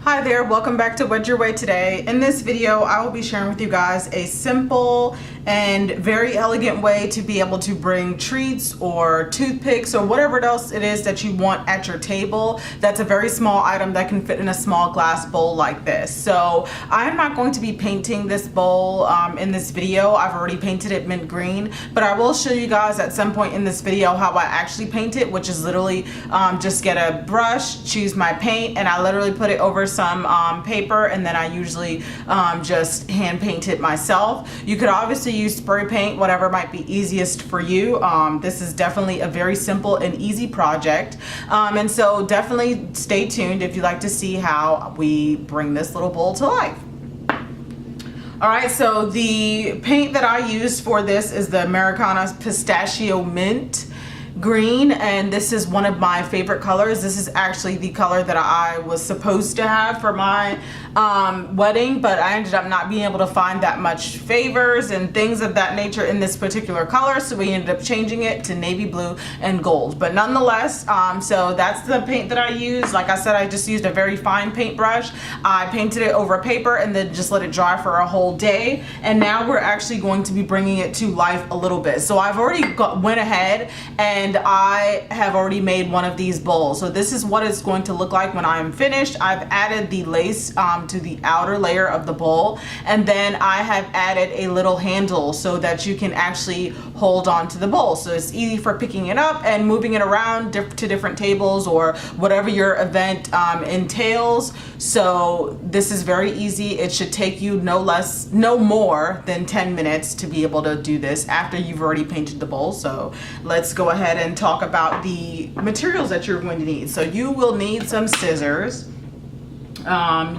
Hi there, welcome back to WED Your Way today. In this video, I will be sharing with you guys a simple and very elegant way to be able to bring treats or toothpicks or whatever else it is that you want at your table. That's a very small item that can fit in a small glass bowl like this. So I'm not going to be painting this bowl in this video. I've already painted it mint green, but I will show you guys at some point in this video how I actually paint it, which is literally just get a brush, choose my paint, and I literally put it over some paper, and then I usually just hand paint it myself. You could obviously use spray paint, whatever might be easiest for you. This is definitely a very simple and easy project, and so definitely stay tuned if you'd like to see how we bring this little bowl to life. All right, so the paint that I used for this is the Americana Pistachio Mint Green, and this is one of my favorite colors. This is actually the color that I was supposed to have for my wedding, but I ended up not being able to find that much favors and things of that nature in this particular color, so we ended up changing it to navy blue and gold. But nonetheless, so that's the paint that I used. Like I said, I just used a very fine paintbrush. I painted it over paper and then just let it dry for a whole day, and now we're actually going to be bringing it to life a little bit. So I've already went ahead and I have already made one of these bowls. So this is what it's going to look like when I am finished. I've added the lace to the outer layer of the bowl, and then I have added a little handle so that you can actually hold on to the bowl. So it's easy for picking it up and moving it around to different tables or whatever your event entails. So this is very easy. It should take you no more than 10 minutes to be able to do this after you've already painted the bowl. So let's go ahead and talk about the materials that you're going to need. So you will need some scissors.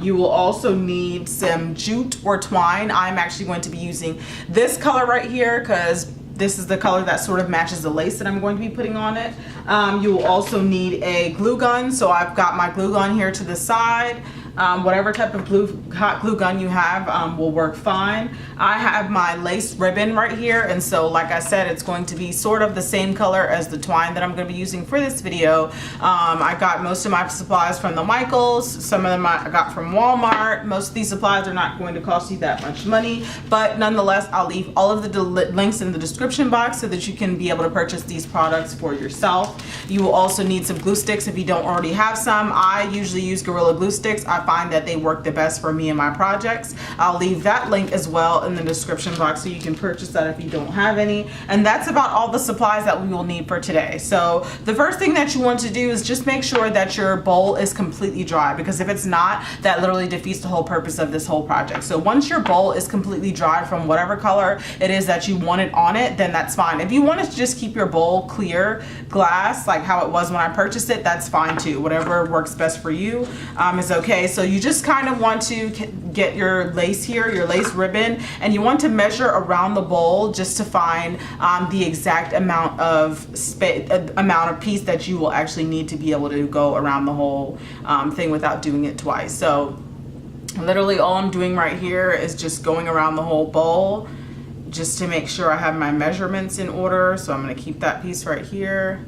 You will also need some jute or twine. I'm actually going to be using this color right here because this is the color that sort of matches the lace that I'm going to be putting on it. You will also need a glue gun. So I've got my glue gun here to the side. Whatever type of hot glue gun you have will work fine. I have my lace ribbon right here, and so like I said, it's going to be sort of the same color as the twine that I'm going to be using for this video. I got most of my supplies from the Michaels. Some of them I got from Walmart. Most of these supplies are not going to cost you that much money, but nonetheless, I'll leave all of the links in the description box so that you can be able to purchase these products for yourself. You will also need some glue sticks if you don't already have some. I usually use Gorilla Glue Sticks. I find that they work the best for me and my projects. I'll leave that link as well in the description box so you can purchase that if you don't have any. And that's about all the supplies that we will need for today. So the first thing that you want to do is just make sure that your bowl is completely dry, because if it's not, that literally defeats the whole purpose of this whole project. So once your bowl is completely dry from whatever color it is that you want it on it, then that's fine. If you want to just keep your bowl clear glass like how it was when I purchased it, that's fine too. Whatever works best for you is okay. So you just kind of want to get your lace here, your lace ribbon, and you want to measure around the bowl just to find the exact amount of piece that you will actually need to be able to go around the whole thing without doing it twice. So literally all I'm doing right here is just going around the whole bowl just to make sure I have my measurements in order. So I'm going to keep that piece right here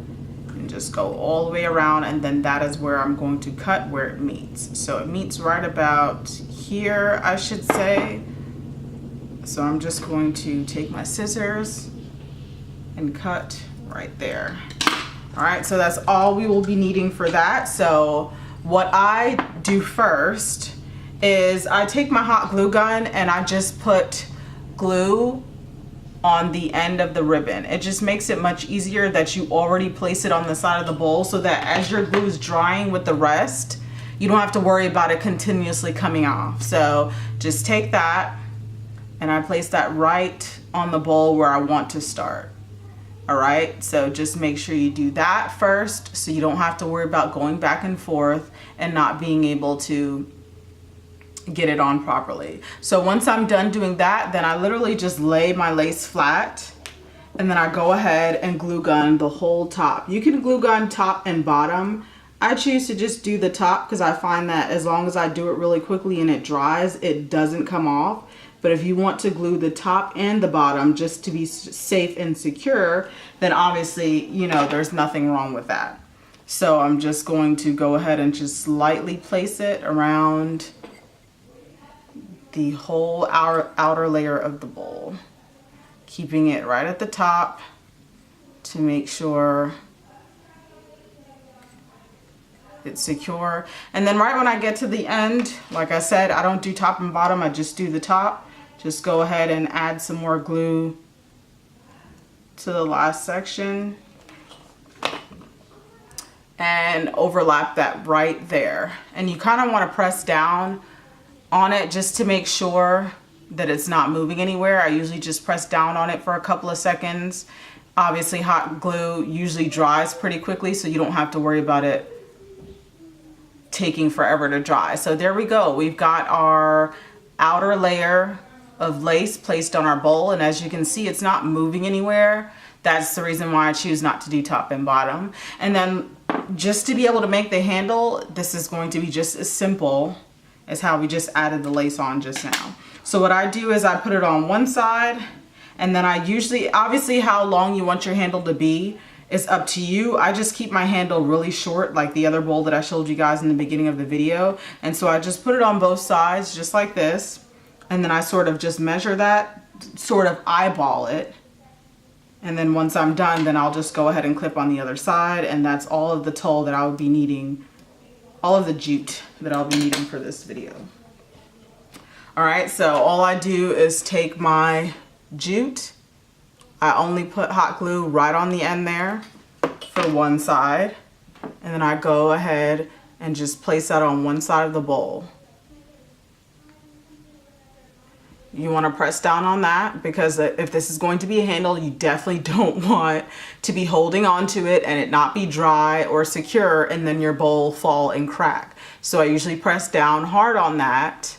and just go all the way around, and then that is where I'm going to cut where it meets. So it meets right about here, I should say. So I'm just going to take my scissors and cut right there. All right, so that's all we will be needing for that. So what I do first is I take my hot glue gun and I just put glue on the end of the ribbon. It just makes it much easier that you already place it on the side of the bowl, so that as your glue is drying with the rest, you don't have to worry about it continuously coming off. So just take that and I place that right on the bowl where I want to start. All right, so just make sure you do that first so you don't have to worry about going back and forth and not being able to get it on properly. So once I'm done doing that, then I literally just lay my lace flat, and then I go ahead and glue gun the whole top. You can glue gun top and bottom. I choose to just do the top because I find that as long as I do it really quickly and it dries, it doesn't come off. But if you want to glue the top and the bottom just to be safe and secure, then obviously, you know, there's nothing wrong with that. So I'm just going to go ahead and just lightly place it around the whole outer layer of the bowl, keeping it right at the top to make sure it's secure. And then right when I get to the end, like I said, I don't do top and bottom, I just do the top. Just go ahead and add some more glue to the last section and overlap that right there. And you kind of want to press down on it just to make sure that it's not moving anywhere. I usually just press down on it for a couple of seconds. Obviously hot glue usually dries pretty quickly, so you don't have to worry about it taking forever to dry. So there we go. We've got our outer layer of lace placed on our bowl, and as you can see, it's not moving anywhere. That's the reason why I choose not to do top and bottom. And then just to be able to make the handle, this is going to be just as simple as how we just added the lace on just now. So what I do is I put it on one side, and then I usually, obviously how long you want your handle to be is up to you. I just keep my handle really short, like the other bowl that I showed you guys in the beginning of the video. And so I just put it on both sides just like this. And then I sort of just measure that, sort of eyeball it. And then once I'm done, then I'll just go ahead and clip on the other side. And that's all of the tulle that I would be needing, all of the jute that I'll be needing for this video. All right, so all I do is take my jute. I only put hot glue right on the end there for one side. And then I go ahead and just place that on one side of the bowl. You want to press down on that because if this is going to be a handle, you definitely don't want to be holding on to it and it not be dry or secure and then your bowl fall and crack. So I usually press down hard on that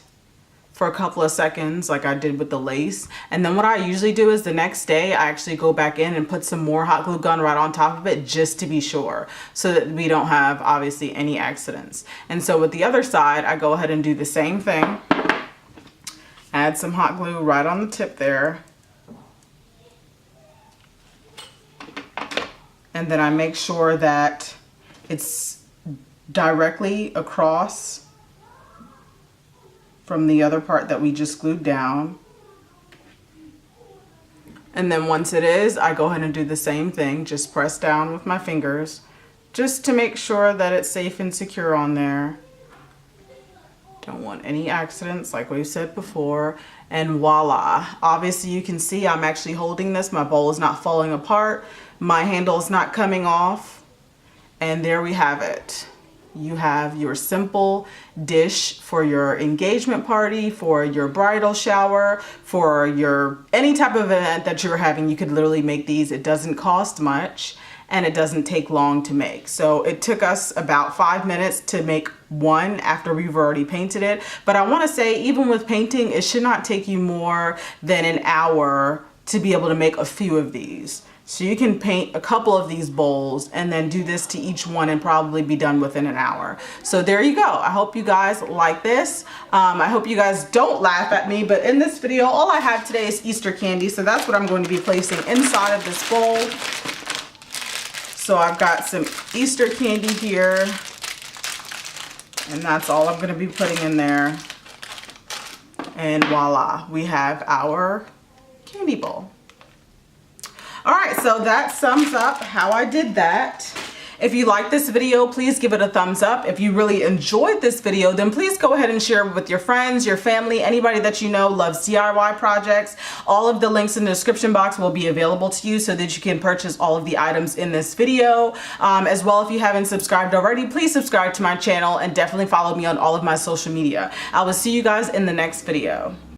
for a couple of seconds like I did with the lace. And then what I usually do is the next day I actually go back in and put some more hot glue gun right on top of it just to be sure, so that we don't have obviously any accidents. And so with the other side, I go ahead and do the same thing. Add some hot glue right on the tip there. And then I make sure that it's directly across from the other part that we just glued down. And then once it is, I go ahead and do the same thing. Just press down with my fingers just to make sure that it's safe and secure on there. Don't want any accidents like we said before. And voila. Obviously you can see I'm actually holding this. My bowl is not falling apart. My handle is not coming off. And there we have it. You have your simple dish for your engagement party, for your bridal shower, for your any type of event that you're having. You could literally make these. It doesn't cost much and it doesn't take long to make. So it took us about 5 minutes to make one after we've already painted it. But I want to say, even with painting, it should not take you more than an hour to be able to make a few of these. So you can paint a couple of these bowls and then do this to each one and probably be done within an hour. So there you go. I hope you guys like this. I hope you guys don't laugh at me, but in this video, all I have today is Easter candy. So that's what I'm going to be placing inside of this bowl. So I've got some Easter candy here, and that's all I'm going to be putting in there. And voila, we have our candy bowl. All right, so that sums up how I did that. If you like this video, please give it a thumbs up. If you really enjoyed this video, then please go ahead and share it with your friends, your family, anybody that you know loves DIY projects. All of the links in the description box will be available to you so that you can purchase all of the items in this video. As well, if you haven't subscribed already, please subscribe to my channel and definitely follow me on all of my social media. I will see you guys in the next video.